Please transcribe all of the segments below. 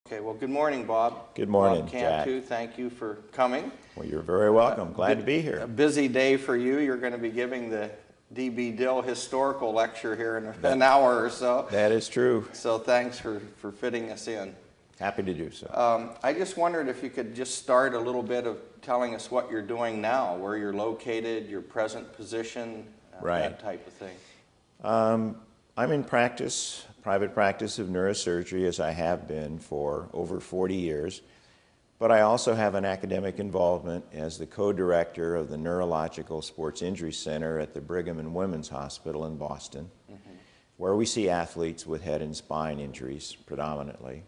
Okay, well, good morning, Bob. Good morning, Bob Cantu, Jack. thank you for coming. Well, you're very welcome. Glad to be here. A busy day for you. You're going to be giving the D.B. Dill historical lecture here in an hour or so. That is true. So thanks for fitting us in. Happy to do so. I just wondered if you could just start a little bit of telling us what you're doing now, where you're located, your present position, that type of thing. I'm in practice, private practice of neurosurgery, as I have been for over 40 years, but I also have an academic involvement as the co-director of the Neurological Sports Injury Center at the Brigham and Women's Hospital in Boston, where we see athletes with head and spine injuries predominantly.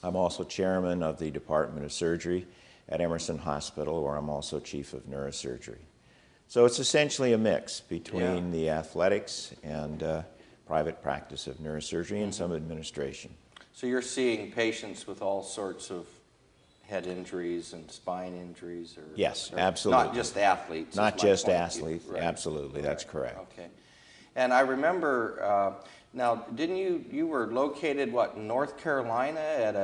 I'm also chairman of the Department of Surgery at Emerson Hospital, where I'm also chief of neurosurgery. So it's essentially a mix between the athletics and private practice of neurosurgery and some administration. So you're seeing patients with all sorts of head injuries and spine injuries? Yes, absolutely. Not just athletes? Not just athletes, absolutely, that's correct. Okay. And I remember, now, didn't you were located, what, in North Carolina at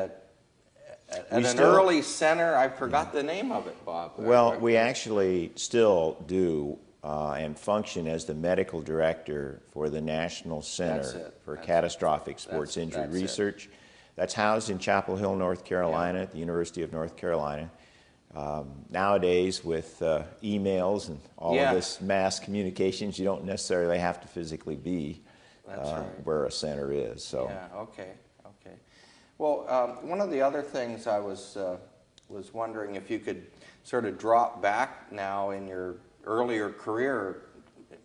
an early center? I forgot the name of it, Bob. Well, we actually still do and function as the medical director for the National Center for Catastrophic Sports Injury Research. That's housed in Chapel Hill, North Carolina, at the University of North Carolina. Nowadays, with emails and all of this mass communications, you don't necessarily have to physically be where a center is. So. Yeah, okay. Well, one of the other things I was wondering if you could sort of drop back now in your earlier career,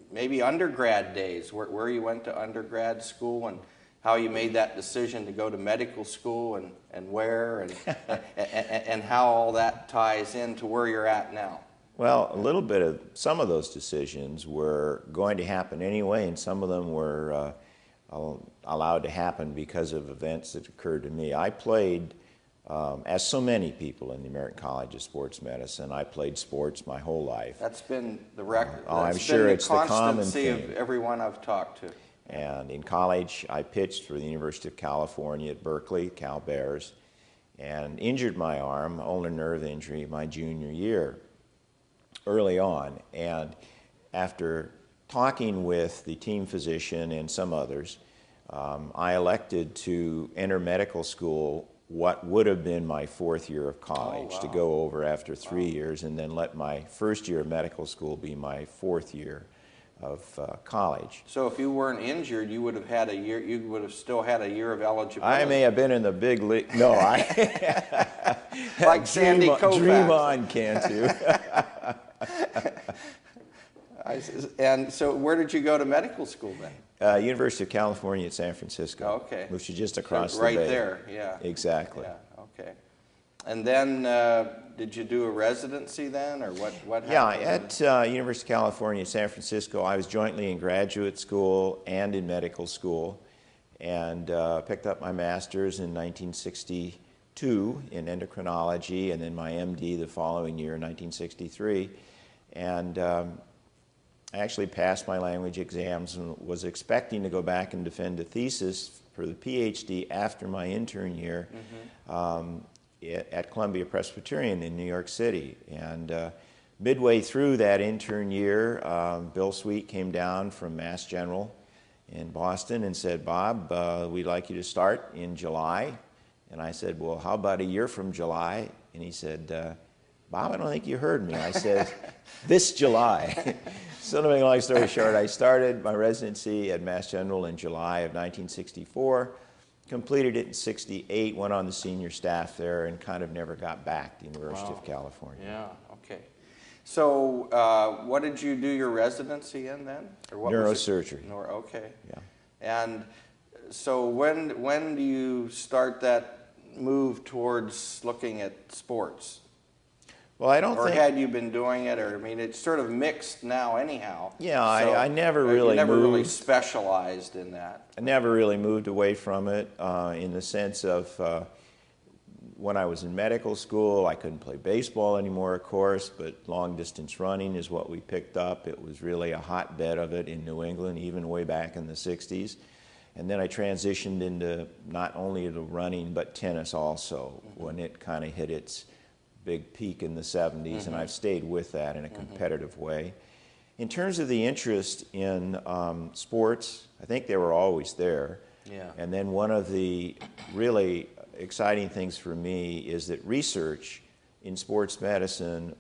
maybe undergrad days, where you went to undergrad school and how you made that decision to go to medical school and where and how all that ties into where you're at now. Well, a little bit of some of those decisions were going to happen anyway, and some of them were allowed to happen because of events that occurred to me. I played, as so many people in the American College of Sports Medicine, I played sports my whole life. That's been the record. I'm sure it's the common theme of everyone I've talked to. And in college, I pitched for the University of California at Berkeley, Cal Bears, and injured my arm, ulnar nerve injury, my junior year, early on. And after talking with the team physician and some others, I elected to enter medical school what would have been my fourth year of college, to go over after 3 years and then let my first year of medical school be my fourth year of college. So if you weren't injured, you would have had a year. You would have still had a year of eligibility. I may have been in the big league. No, like Sandy Koufax. Dream on, Cantu. And so, where did you go to medical school then? University of California at San Francisco. Okay. Which is just across the bay. Right there, yeah. Exactly. Yeah. Okay. And then, did you do a residency then, or what happened? Yeah, at University of California, San Francisco, I was jointly in graduate school and in medical school, and picked up my master's in 1962 in endocrinology, and then my MD the following year in 1963. And I actually passed my language exams and was expecting to go back and defend a thesis for the PhD after my intern year at Columbia Presbyterian in New York City. And midway through that intern year, Bill Sweet came down from Mass General in Boston and said, "Bob, we'd like you to start in July." And I said, "Well, how about a year from July?" And he said, "Bob, I don't think you heard me." I said, "This July." So to make a long story short, I started my residency at Mass General in July of 1964, completed it in 68, went on the senior staff there, and kind of never got back to the University of California. Yeah, okay. So what did you do your residency in then? Or what Neurosurgery. Okay. Yeah. And so when do you start that move towards looking at sports? Well, I don't think... Or had you been doing it, or, I mean, it's sort of mixed now anyhow. Yeah, so I never really you never moved... really specialized in that. I never really moved away from it in the sense of when I was in medical school, I couldn't play baseball anymore, of course, but long-distance running is what we picked up. It was really a hotbed of it in New England, even way back in the 60s. And then I transitioned into not only to running, but tennis also, when it kind of hit its big peak in the 70s, and I've stayed with that in a competitive way. In terms of the interest in sports, I think they were always there. Yeah. And then one of the really exciting things for me is that research in sports medicine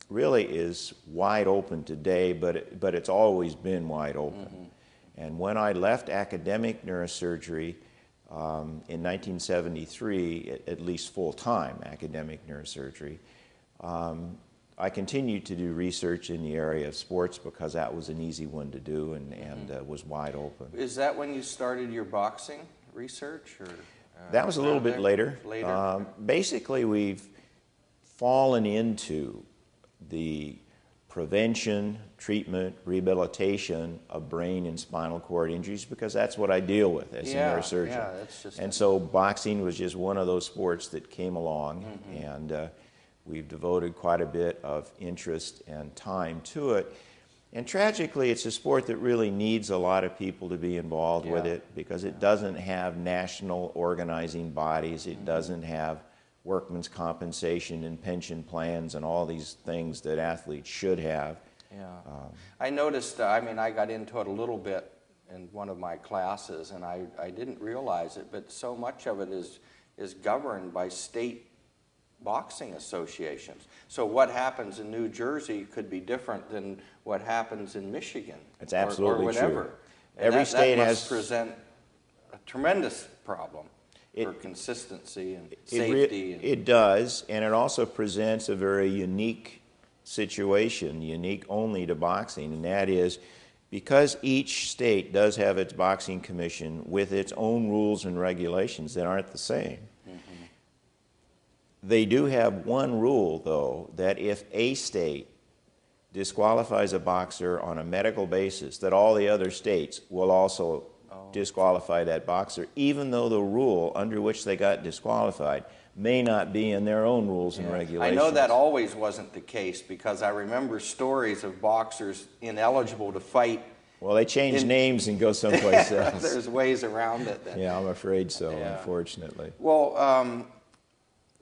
really is wide open today, but it's always been wide open. And when I left academic neurosurgery in 1973, at least full-time academic neurosurgery, I continued to do research in the area of sports because that was an easy one to do and was wide open. Is that when you started your boxing research? Or, that was a little bit later. Later? Basically, we've fallen into the prevention, treatment, rehabilitation of brain and spinal cord injuries because that's what I deal with as a neurosurgeon. Yeah, that's just and so boxing was just one of those sports that came along, and we've devoted quite a bit of interest and time to it. And tragically, it's a sport that really needs a lot of people to be involved with it because it doesn't have national organizing bodies. It doesn't have workman's compensation and pension plans and all these things that athletes should have. Yeah. I noticed, I mean, I got into it a little bit in one of my classes, and I didn't realize it, but so much of it is governed by state boxing associations. So what happens in New Jersey could be different than what happens in Michigan. It's absolutely or whatever. true. And Every state that has must present a tremendous problem for consistency and It safety. It does, and it also presents a very unique situation, unique only to boxing, and that is because each state does have its boxing commission with its own rules and regulations that aren't the same. They do have one rule, though, that if a state disqualifies a boxer on a medical basis, that all the other states will also disqualify that boxer, even though the rule under which they got disqualified may not be in their own rules and regulations. I know that always wasn't the case because I remember stories of boxers ineligible to fight. Well, they change names and go someplace else. There's ways around it. Yeah, I'm afraid so, unfortunately. Well,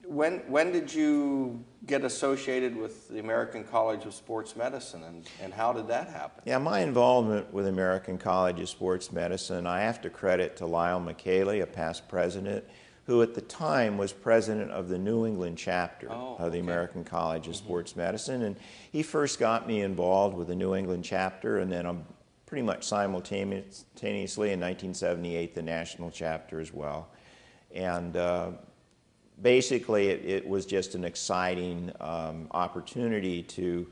when did you get associated with the American College of Sports Medicine, and how did that happen? Yeah, my involvement with American College of Sports Medicine, I have to credit to Lyle McKaylee, a past president, who at the time was president of the New England chapter of the American College of Sports Medicine. And he first got me involved with the New England chapter, and then pretty much simultaneously in 1978, the national chapter as well. And basically, it was just an exciting opportunity to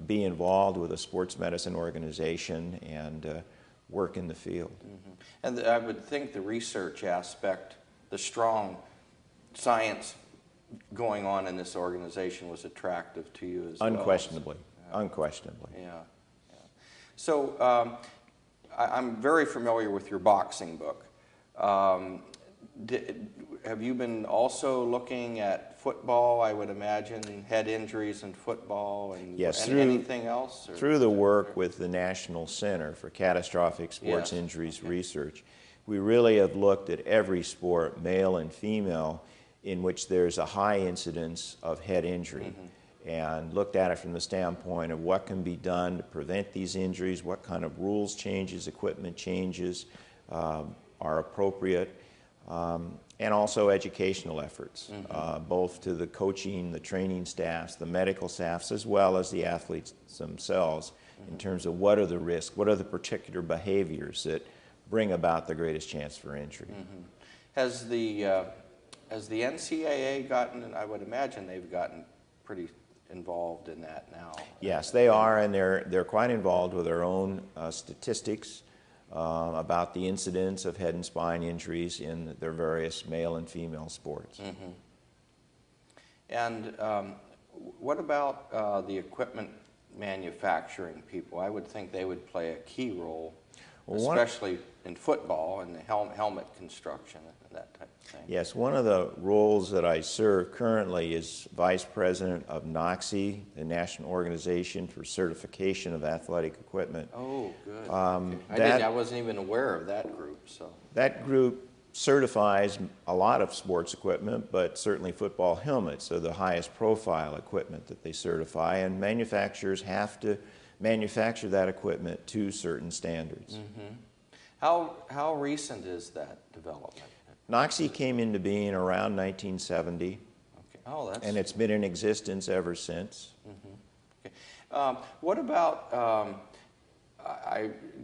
be involved with a sports medicine organization and work in the field. And I would think the research aspect, the strong science going on in this organization was attractive to you as well. Unquestionably. Unquestionably. Yeah. So I'm very familiar with your boxing book. Have you been also looking at football, I would imagine, head injuries in football, and anything else? Or? Through the work with the National Center for Catastrophic Sports Injuries Research, we really have looked at every sport, male and female, in which there's a high incidence of head injury, and looked at it from the standpoint of what can be done to prevent these injuries, what kind of rules changes, equipment changes are appropriate, and also educational efforts, both to the coaching, the training staffs, the medical staffs, as well as the athletes themselves, in terms of what are the risks, what are the particular behaviors that bring about the greatest chance for injury. Has the NCAA gotten, and I would imagine they've gotten pretty involved in that now. Yes, they are, and they're quite involved with their own statistics about the incidence of head and spine injuries in their various male and female sports. And what about the equipment manufacturing people? I would think they would play a key role. Well, especially in football and the helmet construction and that type of thing. Yes, one of the roles that I serve currently is Vice President of NOCSE, the National Organization for Certification of Athletic Equipment. Oh, good. Okay. I wasn't even aware of that group. So that group certifies a lot of sports equipment, but certainly football helmets are the highest profile equipment that they certify, and manufacturers have to manufacture that equipment to certain standards. Mm-hmm. How recent is that development? NOCSE came into being around 1970, okay. Oh, that's... and it's been in existence ever since. Mm-hmm. Okay. What about,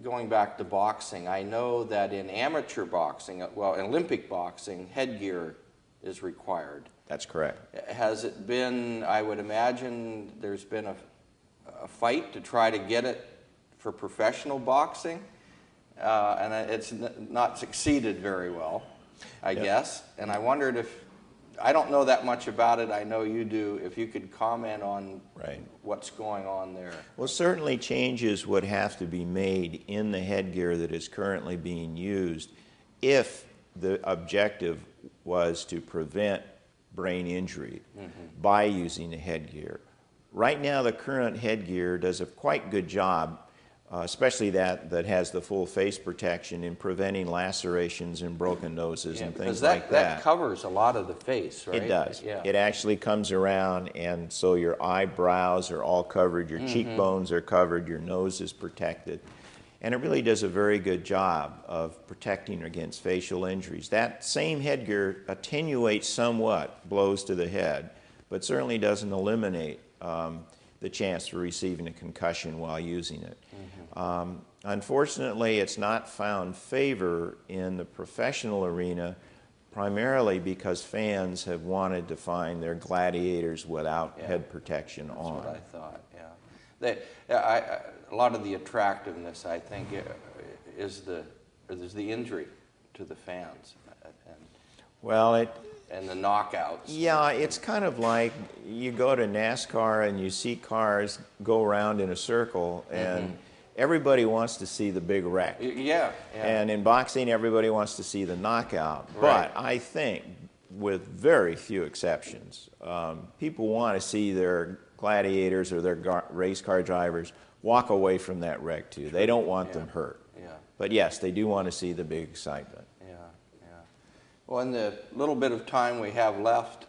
going back to boxing, I know that in amateur boxing, well, in Olympic boxing, headgear is required. That's correct. Has it been, I would imagine there's been a fight to try to get it for professional boxing, and it's not succeeded very well, I guess. And I wondered if, I don't know that much about it, I know you do, if you could comment on what's going on there. Well, certainly changes would have to be made in the headgear that is currently being used if the objective was to prevent brain injury by using the headgear. Right now, the current headgear does a quite good job, especially that has the full face protection, in preventing lacerations and broken noses and things like that. That covers a lot of the face, right? It does. Yeah. It actually comes around, and so your eyebrows are all covered, your cheekbones are covered, your nose is protected. And it really does a very good job of protecting against facial injuries. That same headgear attenuates somewhat blows to the head, but certainly doesn't eliminate the chance for receiving a concussion while using it. Unfortunately, it's not found favor in the professional arena, primarily because fans have wanted to find their gladiators without head protection on. That's what I thought, yeah. A lot of the attractiveness, I think, is the injury to the fans. And the knockouts. Yeah, it's kind of like you go to NASCAR and you see cars go around in a circle, and everybody wants to see the big wreck. Yeah. And in boxing, everybody wants to see the knockout. Right. But I think, with very few exceptions, people want to see their gladiators or their race car drivers walk away from that wreck too. They don't want them hurt. Yeah. But yes, they do want to see the big excitement. Well, in the little bit of time we have left,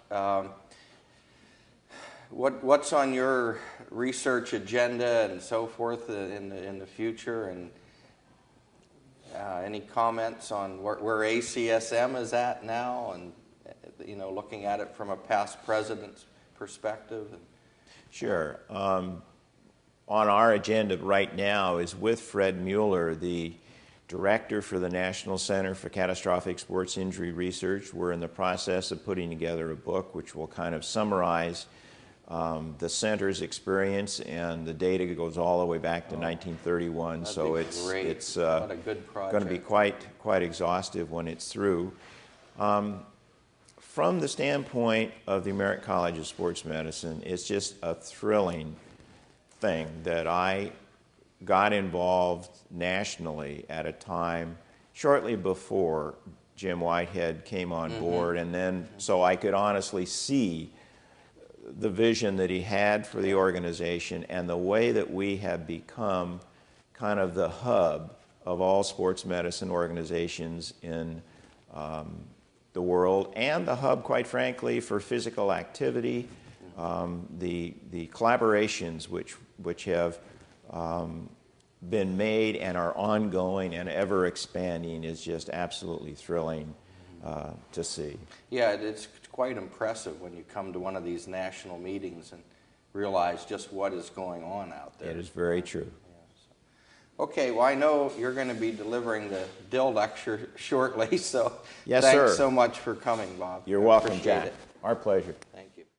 what's on your research agenda and so forth in the future? And any comments on where ACSM is at now, and looking at it from a past president's perspective? Sure. On our agenda right now is with Fred Mueller, the Director for the National Center for Catastrophic Sports Injury Research. We're in the process of putting together a book which will kind of summarize the center's experience, and the data goes all the way back to 1931. So it's what a good project. Going to be quite exhaustive when it's through. From the standpoint of the American College of Sports Medicine, it's just a thrilling thing that I got involved nationally at a time shortly before Jim Whitehead came on board, and then so I could honestly see the vision that he had for the organization and the way that we have become kind of the hub of all sports medicine organizations in the world, and the hub, quite frankly, for physical activity. The collaborations which have been made and are ongoing and ever expanding is just absolutely thrilling to see. Yeah, it's quite impressive when you come to one of these national meetings and realize just what is going on out there. It is very true. Okay, well, I know you're going to be delivering the Dill lecture shortly, so yes, thanks sir. so much for coming, Bob. You're welcome, Appreciate Jack. it. Our pleasure. Thank you.